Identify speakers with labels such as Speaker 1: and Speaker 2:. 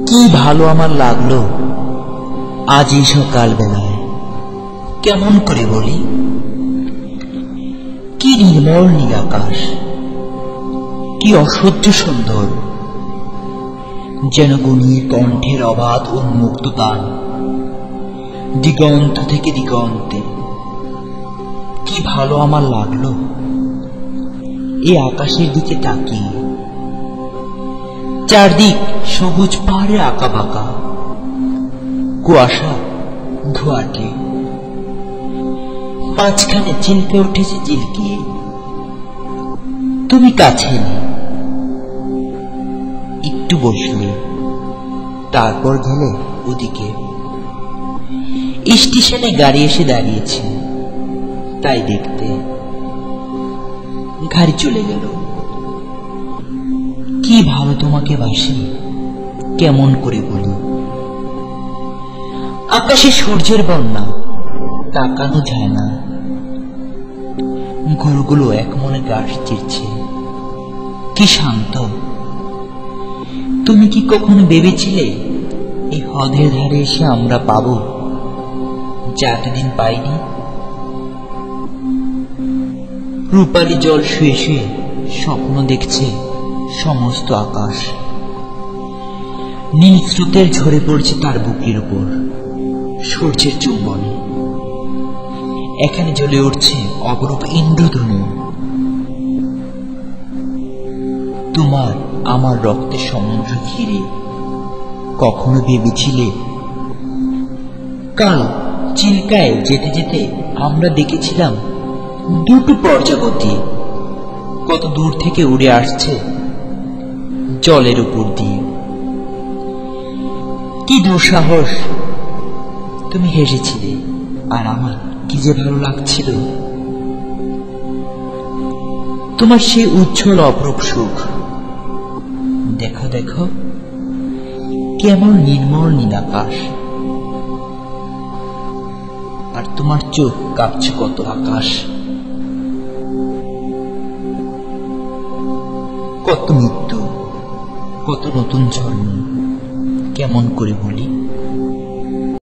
Speaker 1: কি ভালো আমার লাগলো আজ এই সকাল বেলায়। কেমন করে বলি, কি নির্মল নীল আকাশ, কি অসহ্য সুন্দর, যেন গুণীর কণ্ঠের অবাধ উন্মুক্ত তান, দিগন্ত থেকে দিগন্তে। কি ভালো আমার লাগলো এই আকাশের দিকে তাকিয়ে। চারদিক সবুজ পাহাড়ে আঁকা বাঁকা, কুয়াশা ধোয়াটে, মাঝখানে চিল্কে উঠেছে চিল্কিয়ে। তুমি কাছে এলে, একটু বসলে, তারপর গেলে ওদিকে। স্টেশনে গাড়ি এসে দাঁড়িয়েছে, তাই দেখতে গাড়ি চলে গেল। কি ভালো তোমাকে বাসি, কেমন করে বলি। আকাশে সূর্যের বন্যা, তাকানো যায় না। গরুগুলো এক মনে ঘাস চিরছে, কি শান্ত। তুমি কি কখনো ভেবেছিলে এই হ্রদের ধারে এসে আমরা পাবো যা এতদিন পাইনি? রূপালী জল শুয়ে শুয়ে স্বপ্ন দেখছে সমস্ত আকাশ। নীল স্রোতের ঝরে পড়ছে তার বুকের উপর সূর্যের চুম্বনে। এখানে জ্বলে উঠছে অপরূপ ইন্দ্রধনু। তোমার আমার রক্তের সমুদ্র ঘিরে কখনো ভেবেছিলে কাল চিল্কায় যেতে যেতে আমরা দেখেছিলাম দুটো প্রজাপতি কত দূর থেকে উড়ে আসছে জলের উপর দিয়ে। কি দুঃসাহস! তুমি হেসেছিলে, আর আমার কি যে ভালো লাগছিল। তোমার সেই উজ্জ্বল অপরূপ সুখ। দেখো দেখো কেমন নির্মল নীল আকাশ, আর তোমার চোখ কাঁপছে কত আকাশ। কত মৃত্যু, কত নতুন জন্ম, কেমন করে বলি।